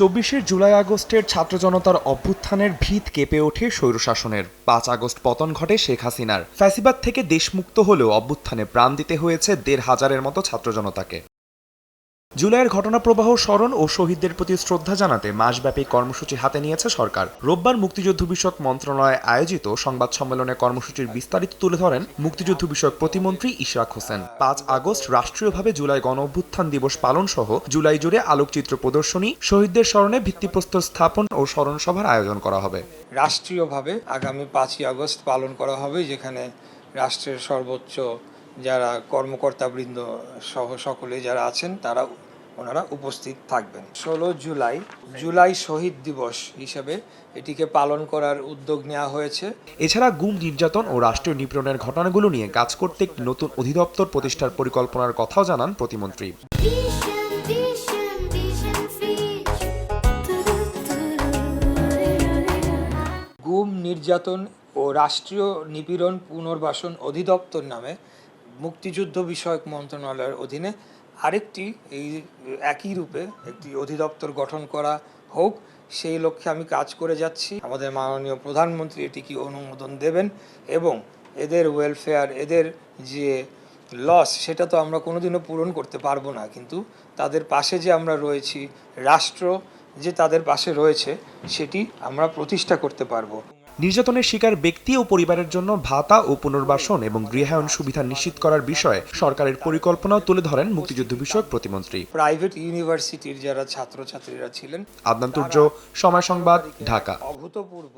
২৪ জুলাই আগস্টের ছাত্র জনতার অভ্যুত্থানের ভিত কেঁপে ওঠে স্বৈরশাসনের। ৫ আগস্ট পতন ঘটে শেখ হাসিনার। ফ্যাসিবাদ থেকে দেশমুক্ত হলেও অভ্যুত্থানে প্রাণ দিতে হয়েছে ১৫০০০-এর মতো ছাত্র জনতাকে। জুলাইয়ের ঘটনাপ্রবাহ স্মরণ ও শহীদদের প্রতি শ্রদ্ধা জানাতে মাসব্যাপী কর্মসূচি হাতে নিয়েছে সরকার। রোববার মুক্তিযুদ্ধ বিষয়ক মন্ত্রণালয়ে আয়োজিত সংবাদ সম্মেলনে কর্মসূচির বিস্তারিত তুলে ধরেন মুক্তিযুদ্ধ বিষয়ক প্রতিমন্ত্রী ইশরাক হোসেন। ৫ আগস্ট রাষ্ট্রীয়ভাবে জুলাই গণঅভ্যুত্থান দিবস পালন সহ জুলাই জুড়ে আলোকচিত্র প্রদর্শনী, শহীদদের স্মরণে ভিত্তিপ্রস্তর স্থাপন ও স্মরণ সভার আয়োজন করা হবে। রাষ্ট্রীয়ভাবে আগামী ৫ই আগস্ট পালন করা হবে, যেখানে রাষ্ট্রের সর্বোচ্চ যারা কর্মকর্তাবৃন্দ সহ সকলে যারা আছেন ওনারা উপস্থিত থাকবেন। ১৬ জুলাই শহীদ দিবস হিসেবে এটিকে পালন করার উদ্যোগ নেওয়া হয়েছে। এছাড়া গুম, নির্যাতন ও রাষ্ট্রীয় নিপীড়নের ঘটনাগুলো নিয়ে কাজ করতে একটি নতুন অধিদপ্তর প্রতিষ্ঠার পরিকল্পনার কথাও জানান প্রতিমন্ত্রী। গুম, নির্যাতন ও রাষ্ট্রীয় নিপীড়ন পুনর্বাসন অধিদপ্তর নামে মুক্তিযুদ্ধ বিষয়ক মন্ত্রণালয়ের অধীনে আরেকটি এই একই রূপে একটি অধিদপ্তর গঠন করা হোক, সেই লক্ষ্যে আমি কাজ করে যাচ্ছি। আমাদের মাননীয় প্রধানমন্ত্রী এটিকে অনুমোদন দেবেন এবং এদের ওয়েলফেয়ার, এদের যে লস, সেটা তো আমরা কোনোদিনও পূরণ করতে পারবো না, কিন্তু তাদের পাশে যে আমরা রয়েছি, রাষ্ট্র যে তাদের পাশে রয়েছে, সেটি আমরা প্রতিষ্ঠা করতে পারবো। নির্যাতনের শিকার ব্যক্তি ও পরিবারের জন্য ভাতা ও পুনর্বাসন এবং গৃহায়ন সুবিধা নিশ্চিত করার বিষয়ে সরকারের পরিকল্পনাও তুলে ধরেন মুক্তিযুদ্ধ বিষয়ক প্রতিমন্ত্রী। প্রাইভেট ইউনিভার্সিটির যারা ছাত্রছাত্রীরা ছিলেন। আদনান তুর্য, সময় সংবাদ, ঢাকা। অভূতপূর্ব